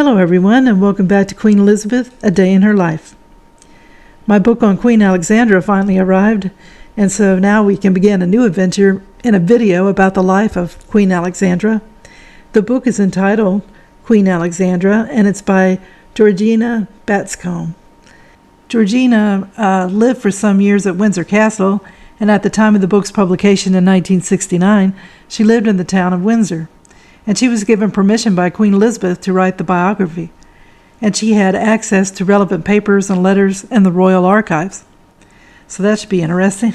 Hello everyone, and welcome back to Queen Elizabeth, A Day in Her Life. My book on Queen Alexandra finally arrived, and so now we can begin a new adventure in a video about the life of Queen Alexandra. The book is entitled Queen Alexandra, and it's by Georgina Batscombe. Georgina lived for some years at Windsor Castle, and at the time of the book's publication in 1969, she lived in the town of Windsor. And she was given permission by Queen Elizabeth to write the biography, and she had access to relevant papers and letters in the royal archives. So that should be interesting.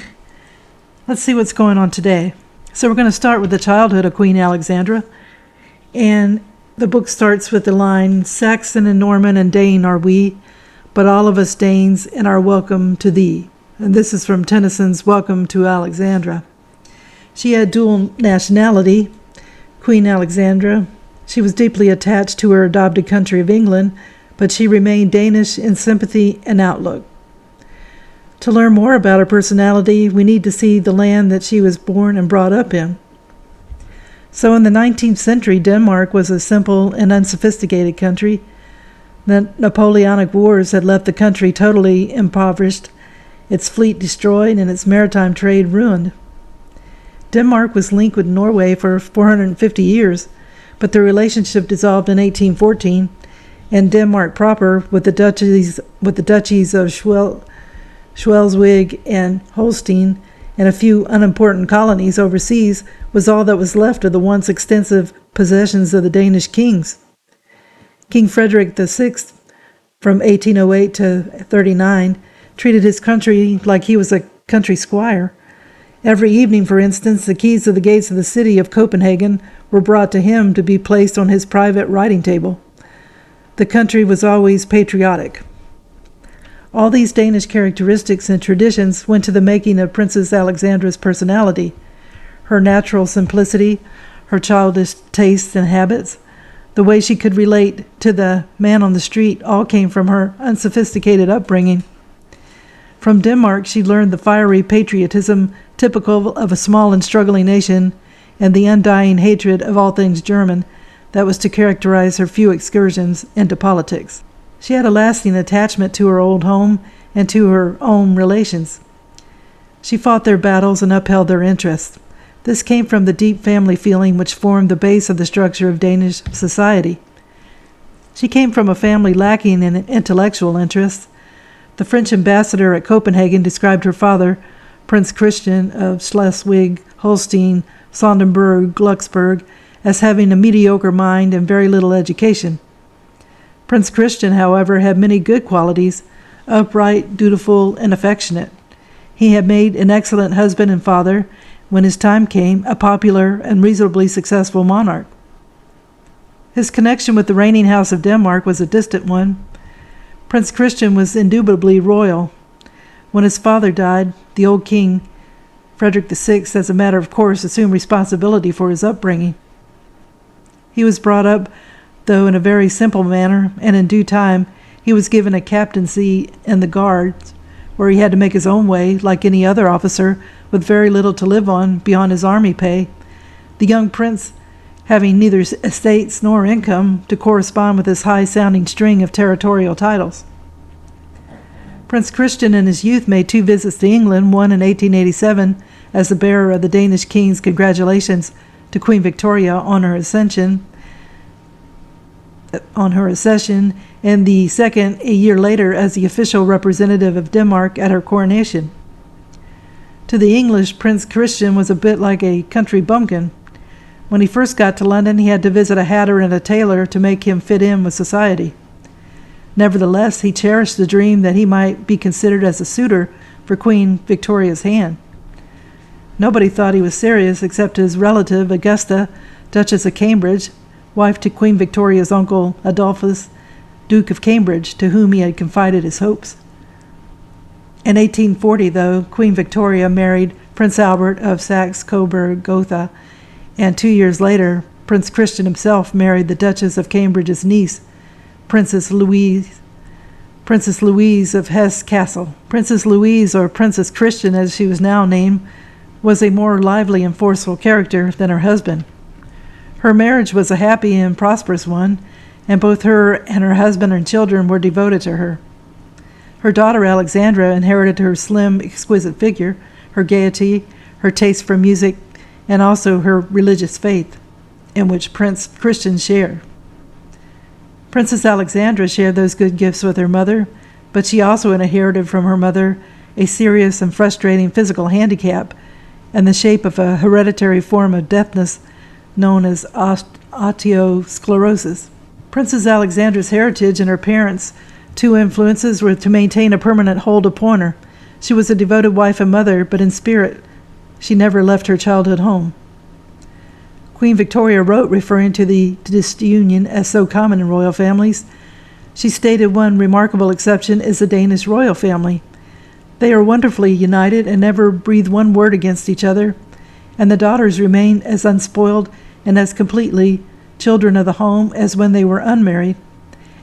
Let's see what's going on today. So we're going to start with the childhood of Queen Alexandra, and the book starts with the line, "Saxon and Norman and Dane are we, but all of us Danes in our welcome to thee." And this is from Tennyson's Welcome to Alexandra. She had dual nationality, Queen Alexandra. She was deeply attached to her adopted country of England, but she remained Danish in sympathy and outlook. To learn more about her personality, we need to see the land that she was born and brought up in. So in the 19th century, Denmark was a simple and unsophisticated country. The Napoleonic Wars had left the country totally impoverished, its fleet destroyed, and its maritime trade ruined. Denmark was linked with Norway for 450 years, but the relationship dissolved in 1814, and Denmark proper, with the duchies of Schleswig and Holstein, and a few unimportant colonies overseas, was all that was left of the once extensive possessions of the Danish kings. King Frederick VI, from 1808 to 39, treated his country like he was a country squire. Every evening, for instance, the keys of the gates of the city of Copenhagen were brought to him to be placed on his private writing table. The country was always patriotic. All these Danish characteristics and traditions went to the making of Princess Alexandra's personality. Her natural simplicity, her childish tastes and habits, the way she could relate to the man on the street, all came from her unsophisticated upbringing. From Denmark, she learned the fiery patriotism typical of a small and struggling nation, and the undying hatred of all things German that was to characterize her few excursions into politics. She had a lasting attachment to her old home and to her own relations. She fought their battles and upheld their interests. This came from the deep family feeling which formed the base of the structure of Danish society. She came from a family lacking in intellectual interests. The French ambassador at Copenhagen described her father, Prince Christian of Schleswig, Holstein, Sonderburg, Glucksburg, as having a mediocre mind and very little education. Prince Christian, however, had many good qualities, upright, dutiful, and affectionate. He had made an excellent husband and father, when his time came, a popular and reasonably successful monarch. His connection with the reigning house of Denmark was a distant one. Prince Christian was indubitably royal. When his father died, the old king, Frederick VI, as a matter of course, assumed responsibility for his upbringing. He was brought up, though in a very simple manner, and in due time he was given a captaincy in the Guards, where he had to make his own way, like any other officer, with very little to live on beyond his army pay. The young prince, having neither estates nor income to correspond with his high-sounding string of territorial titles. Prince Christian in his youth made 2 visits to England, one in 1887 as the bearer of the Danish king's congratulations to Queen Victoria on her accession, and the second a year later as the official representative of Denmark at her coronation. To the English, Prince Christian was a bit like a country bumpkin. When he first got to London, he had to visit a hatter and a tailor to make him fit in with society. Nevertheless, he cherished the dream that he might be considered as a suitor for Queen Victoria's hand. Nobody thought he was serious except his relative, Augusta, Duchess of Cambridge, wife to Queen Victoria's uncle Adolphus, Duke of Cambridge, to whom he had confided his hopes. In 1840, though, Queen Victoria married Prince Albert of Saxe-Coburg-Gotha, and 2 years later, Prince Christian himself married the Duchess of Cambridge's niece, Princess Louise of Hesse-Kassel. Princess Louise, or Princess Christian as she was now named, was a more lively and forceful character than her husband. Her marriage was a happy and prosperous one, and both her and her husband and children were devoted to her. Her daughter Alexandra inherited her slim, exquisite figure, her gaiety, her taste for music, and also her religious faith, in which Prince Christian shared. Princess Alexandra shared those good gifts with her mother, but she also inherited from her mother a serious and frustrating physical handicap in the shape of a hereditary form of deafness known as osteosclerosis. Princess Alexandra's heritage and her parents' two influences were to maintain a permanent hold upon her. She was a devoted wife and mother, but in spirit, she never left her childhood home. Queen Victoria wrote, referring to the disunion as so common in royal families. She stated one remarkable exception is the Danish royal family. They are wonderfully united and never breathe one word against each other, and the daughters remain as unspoiled and as completely children of the home as when they were unmarried,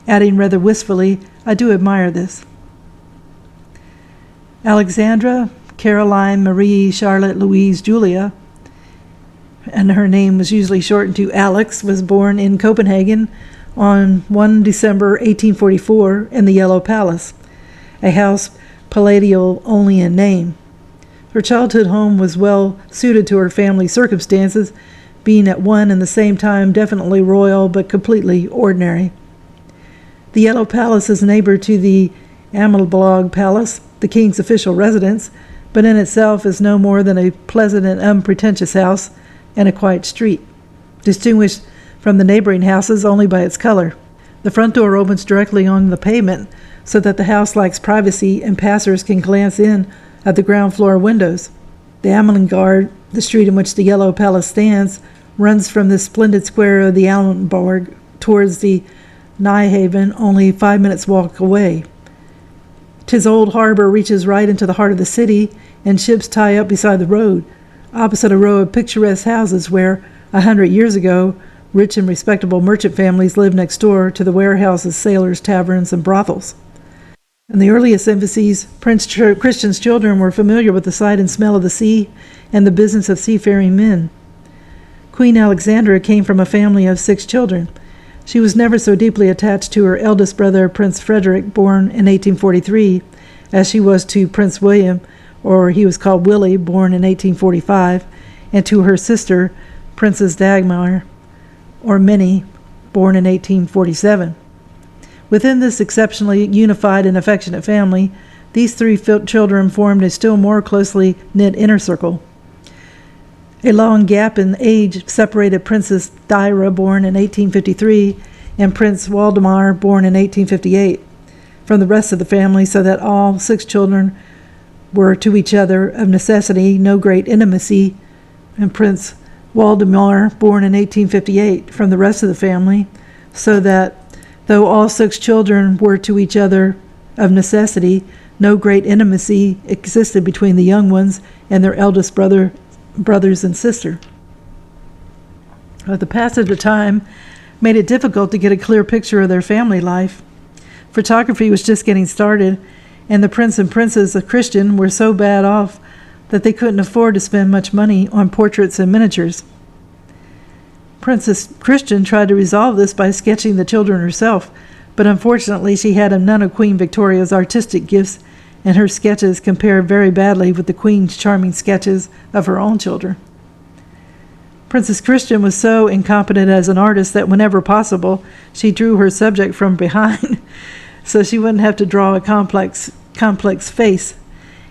adding rather wistfully, I do admire this. Alexandra, Caroline, Marie, Charlotte, Louise, Julia, and her name was usually shortened to Alex, was born in Copenhagen on 1 December 1844 in the Yellow Palace, a house palatial only in name. Her childhood home was well suited to her family circumstances, being at one and the same time definitely royal but completely ordinary. The Yellow Palace is neighbor to the Amelblog Palace, the king's official residence, but in itself is no more than a pleasant and unpretentious house and a quiet street, distinguished from the neighboring houses only by its color. The front door opens directly on the pavement, so that the house lacks privacy and passers can glance in at the ground floor windows. The Amelengard, the street in which the Yellow Palace stands, runs from the splendid square of the Alenborg towards the Nyhaven, only 5 minutes' walk away. 'Tis old harbor reaches right into the heart of the city, and ships tie up beside the road, opposite a row of picturesque houses where, 100 years ago, rich and respectable merchant families lived next door to the warehouses, sailors, taverns, and brothels. In the earliest infancies, Prince Christian's children were familiar with the sight and smell of the sea and the business of seafaring men. Queen Alexandra came from a family of 6 children. She was never so deeply attached to her eldest brother, Prince Frederick, born in 1843, as she was to Prince William, or he was called Willie, born in 1845, and to her sister, Princess Dagmar, or Minnie, born in 1847. Within this exceptionally unified and affectionate family, these 3 children formed a still more closely knit inner circle. A long gap in age separated Princess Dyra, born in 1853, and Prince Waldemar, born in 1858, from the rest of the family, so that all 6 children were to each other of necessity no great intimacy, and Prince Waldemar, born in 1858, from the rest of the family, so that though all 6 children were to each other of necessity, no great intimacy existed between the young ones and their eldest brothers and sister. The passage of time made it difficult to get a clear picture of their family life. Photography was just getting started, and the prince and princess of Christian were so bad off that they couldn't afford to spend much money on portraits and miniatures. Princess Christian tried to resolve this by sketching the children herself, but unfortunately she had none of Queen Victoria's artistic gifts, and her sketches compared very badly with the Queen's charming sketches of her own children. Princess Christian was so incompetent as an artist that whenever possible she drew her subject from behind, so she wouldn't have to draw a complex face.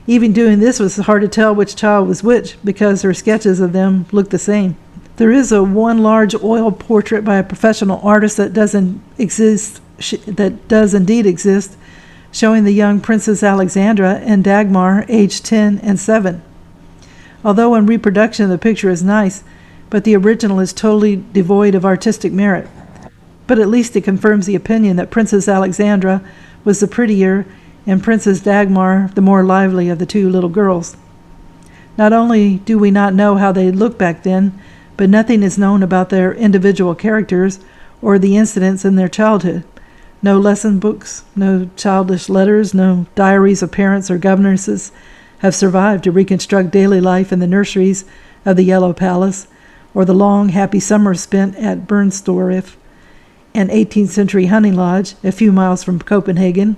Even doing this was hard to tell which child was which, because her sketches of them looked the same. There is one large oil portrait by a professional artist that does indeed exist, showing the young Princess Alexandra and Dagmar, aged 10 and 7. Although in reproduction the picture is nice, but the original is totally devoid of artistic merit. But at least it confirms the opinion that Princess Alexandra was the prettier and Princess Dagmar the more lively of the 2 little girls. Not only do we not know how they looked back then, but nothing is known about their individual characters or the incidents in their childhood. No lesson books, no childish letters, no diaries of parents or governesses have survived to reconstruct daily life in the nurseries of the Yellow Palace, or the long, happy summers spent at Bernstorff. an 18th century hunting lodge a few miles from Copenhagen,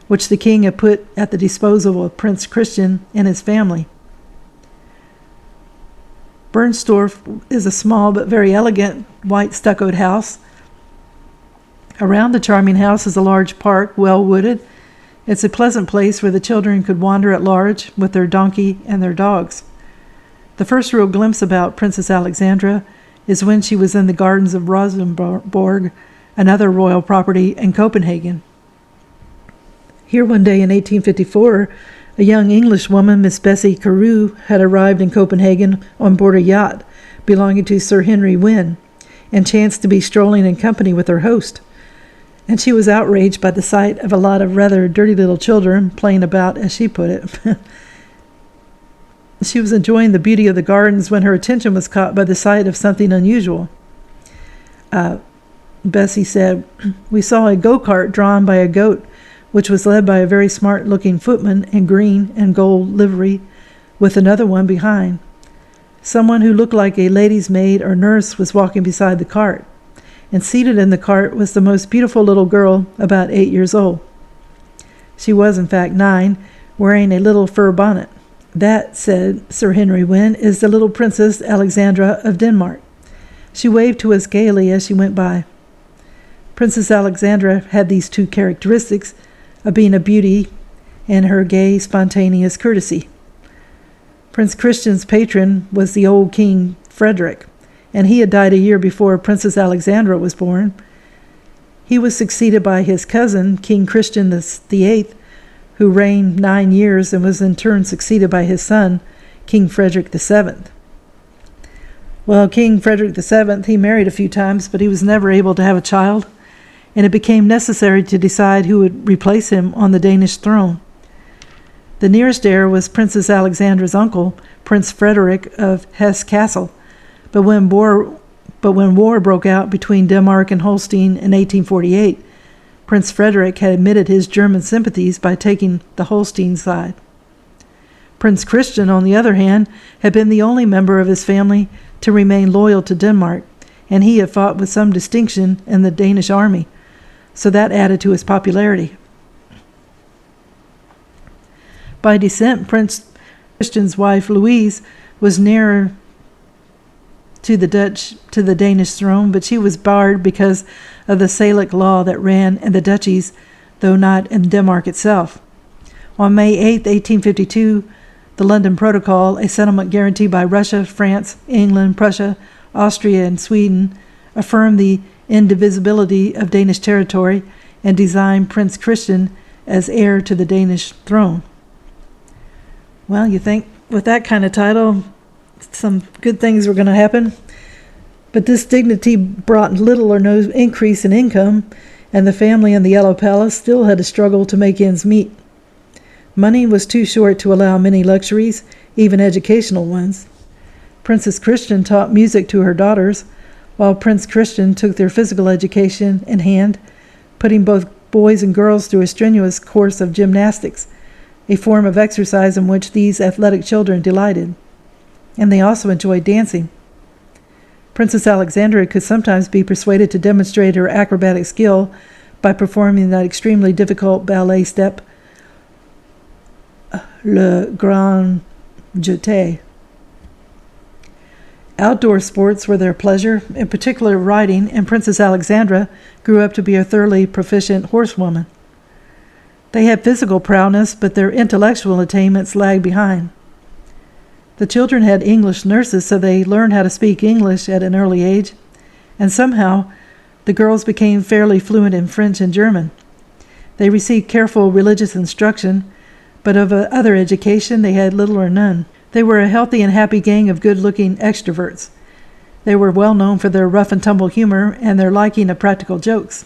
which the king had put at the disposal of Prince Christian and his family. Bernstorff is a small but very elegant white stuccoed house. Around the charming house is a large park, well wooded. It's a pleasant place where the children could wander at large with their donkey and their dogs. The first real glimpse about Princess Alexandra is when she was in the gardens of Rosenborg, another royal property in Copenhagen. Here one day in 1854, a young English woman, Miss Bessie Carew, had arrived in Copenhagen on board a yacht belonging to Sir Henry Wynne, and chanced to be strolling in company with her host. And she was outraged by the sight of a lot of rather dirty little children playing about, as she put it. She was enjoying the beauty of the gardens when her attention was caught by the sight of something unusual. Bessie said, "We saw a go-kart drawn by a goat, which was led by a very smart-looking footman in green and gold livery, with another one behind. Someone who looked like a lady's maid or nurse was walking beside the cart, and seated in the cart was the most beautiful little girl, about 8 years old. She was, in fact, 9, wearing a little fur bonnet. That, said Sir Henry Wynne, is the little Princess Alexandra of Denmark. She waved to us gaily as she went by." Princess Alexandra had these two characteristics of being a beauty and her gay, spontaneous courtesy. Prince Christian's patron was the old King Frederick, and he had died a year before Princess Alexandra was born. He was succeeded by his cousin, King Christian VIII, who reigned 9 years and was in turn succeeded by his son, King Frederick VII. Well, King Frederick VII, he married a few times, but he was never able to have a child, and it became necessary to decide who would replace him on the Danish throne. The nearest heir was Princess Alexandra's uncle, Prince Frederick of Hesse-Kassel, but when war broke out between Denmark and Holstein in 1848, Prince Frederick had admitted his German sympathies by taking the Holstein side. Prince Christian, on the other hand, had been the only member of his family to remain loyal to Denmark, and he had fought with some distinction in the Danish army, so that added to his popularity. By descent, Prince Christian's wife, Louise, was nearer to the Danish throne, but she was barred because of the Salic law that ran in the duchies, though not in Denmark itself. On May 8, 1852, the London Protocol, a settlement guaranteed by Russia, France, England, Prussia, Austria, and Sweden, affirmed the indivisibility of Danish territory and designed Prince Christian as heir to the Danish throne. Well, you think with that kind of title, some good things were going to happen. But this dignity brought little or no increase in income, and the family in the Yellow Palace still had to struggle to make ends meet. Money was too short to allow many luxuries, even educational ones. Princess Christian taught music to her daughters, while Prince Christian took their physical education in hand, putting both boys and girls through a strenuous course of gymnastics, a form of exercise in which these athletic children delighted. And they also enjoyed dancing. Princess Alexandra could sometimes be persuaded to demonstrate her acrobatic skill by performing that extremely difficult ballet step, Le Grand Jeté. Outdoor sports were their pleasure, in particular riding, and Princess Alexandra grew up to be a thoroughly proficient horsewoman. They had physical prowess, but their intellectual attainments lagged behind. The children had English nurses, so they learned how to speak English at an early age, and somehow the girls became fairly fluent in French and German. They received careful religious instruction, but of other education they had little or none. They were a healthy and happy gang of good-looking extroverts. They were well known for their rough-and-tumble humor and their liking of practical jokes.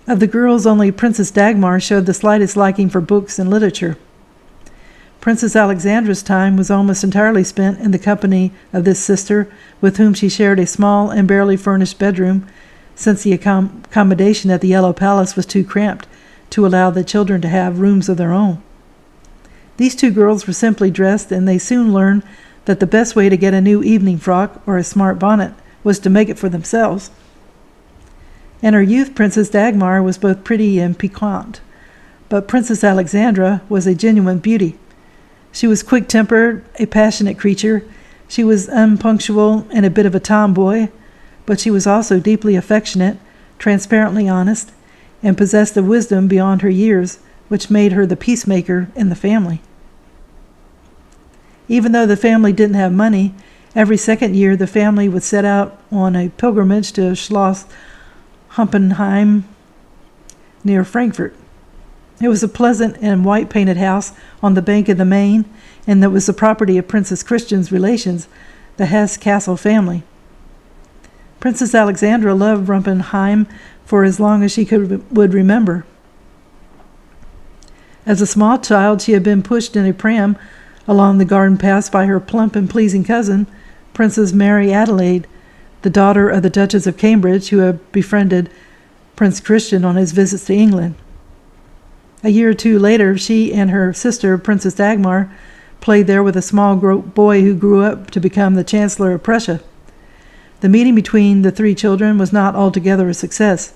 Of the girls, only Princess Dagmar showed the slightest liking for books and literature. Princess Alexandra's time was almost entirely spent in the company of this sister, with whom she shared a small and barely furnished bedroom, since the accommodation at the Yellow Palace was too cramped to allow the children to have rooms of their own. These two girls were simply dressed, and they soon learned that the best way to get a new evening frock or a smart bonnet was to make it for themselves. In her youth, Princess Dagmar was both pretty and piquant, but Princess Alexandra was a genuine beauty. She was quick-tempered, a passionate creature. She was unpunctual and a bit of a tomboy, but she was also deeply affectionate, transparently honest, and possessed of wisdom beyond her years, which made her the peacemaker in the family. Even though the family didn't have money, every second year the family would set out on a pilgrimage to Schloss Humpenheim near Frankfurt. It was a pleasant and white-painted house on the bank of the Main, and that was the property of Princess Christian's relations, the Hesse Castle family. Princess Alexandra loved Rumpenheim for as long as she would remember. As a small child, she had been pushed in a pram along the garden paths by her plump and pleasing cousin, Princess Mary Adelaide, the daughter of the Duchess of Cambridge, who had befriended Prince Christian on his visits to England. A year or two later, she and her sister, Princess Dagmar, played there with a small boy who grew up to become the Chancellor of Prussia. The meeting between the three children was not altogether a success.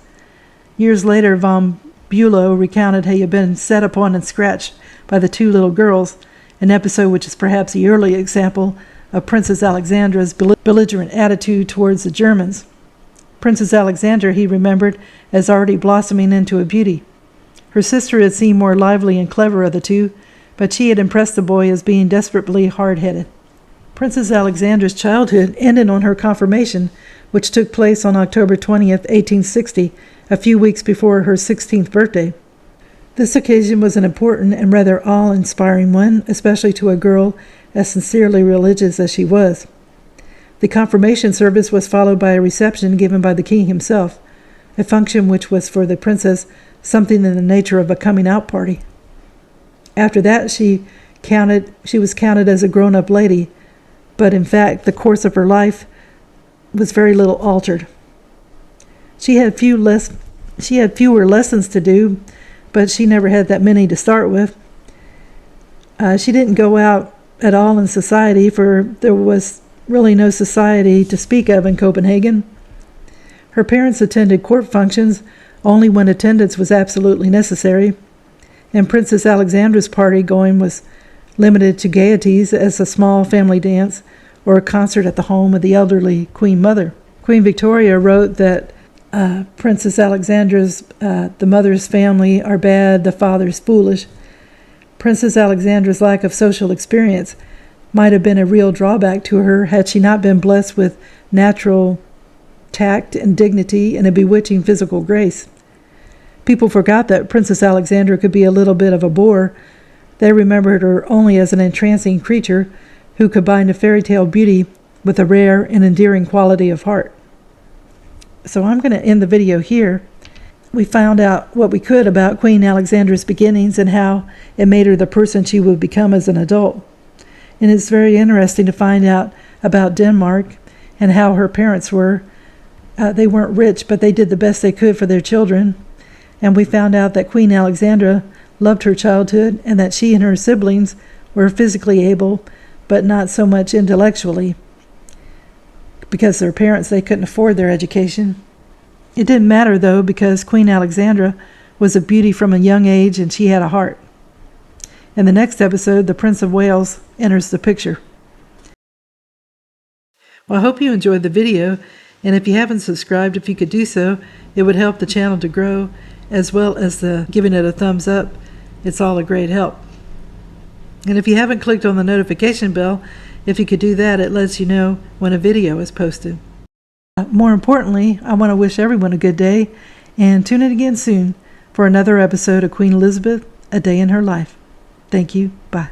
Years later, von Bülow recounted how he had been set upon and scratched by the two little girls, an episode which is perhaps the early example of Princess Alexandra's belligerent attitude towards the Germans. Princess Alexandra, he remembered, as already blossoming into a beauty. Her sister had seemed more lively and clever of the two, but she had impressed the boy as being desperately hard-headed. Princess Alexandra's childhood ended on her confirmation, which took place on October 20th, 1860, a few weeks before her 16th birthday. This occasion was an important and rather awe-inspiring one, especially to a girl as sincerely religious as she was. The confirmation service was followed by a reception given by the king himself, a function which was for the princess something in the nature of a coming-out party. After that, she was counted as a grown-up lady, but in fact the course of her life was very little altered. She had fewer lessons to do, but she never had that many to start with. She didn't go out at all in society, for there was really no society to speak of in Copenhagen. Her parents attended court functions only when attendance was absolutely necessary, and Princess Alexandra's party-going was limited to gaieties as a small family dance or a concert at the home of the elderly Queen Mother. Queen Victoria wrote that Princess Alexandra's, the mother's family are bad, the father's foolish. Princess Alexandra's lack of social experience might have been a real drawback to her had she not been blessed with natural tact and dignity and a bewitching physical grace. People forgot that Princess Alexandra could be a little bit of a bore. They remembered her only as an entrancing creature who combined a fairy tale beauty with a rare and endearing quality of heart. So I'm going to end the video here. We found out what we could about Queen Alexandra's beginnings and how it made her the person she would become as an adult. And it's very interesting to find out about Denmark and how her parents were. They weren't rich, but they did the best they could for their children. And we found out that Queen Alexandra loved her childhood and that she and her siblings were physically able, but not so much intellectually. Because their parents, they couldn't afford their education. It didn't matter, though, because Queen Alexandra was a beauty from a young age and she had a heart. In the next episode, the Prince of Wales enters the picture. Well, I hope you enjoyed the video, and if you haven't subscribed, if you could do so, it would help the channel to grow, as well as giving it a thumbs up. It's all a great help. And if you haven't clicked on the notification bell, if you could do that, it lets you know when a video is posted. More importantly, I want to wish everyone a good day, and tune in again soon for another episode of Queen Elizabeth, A Day in Her Life. Thank you. Bye.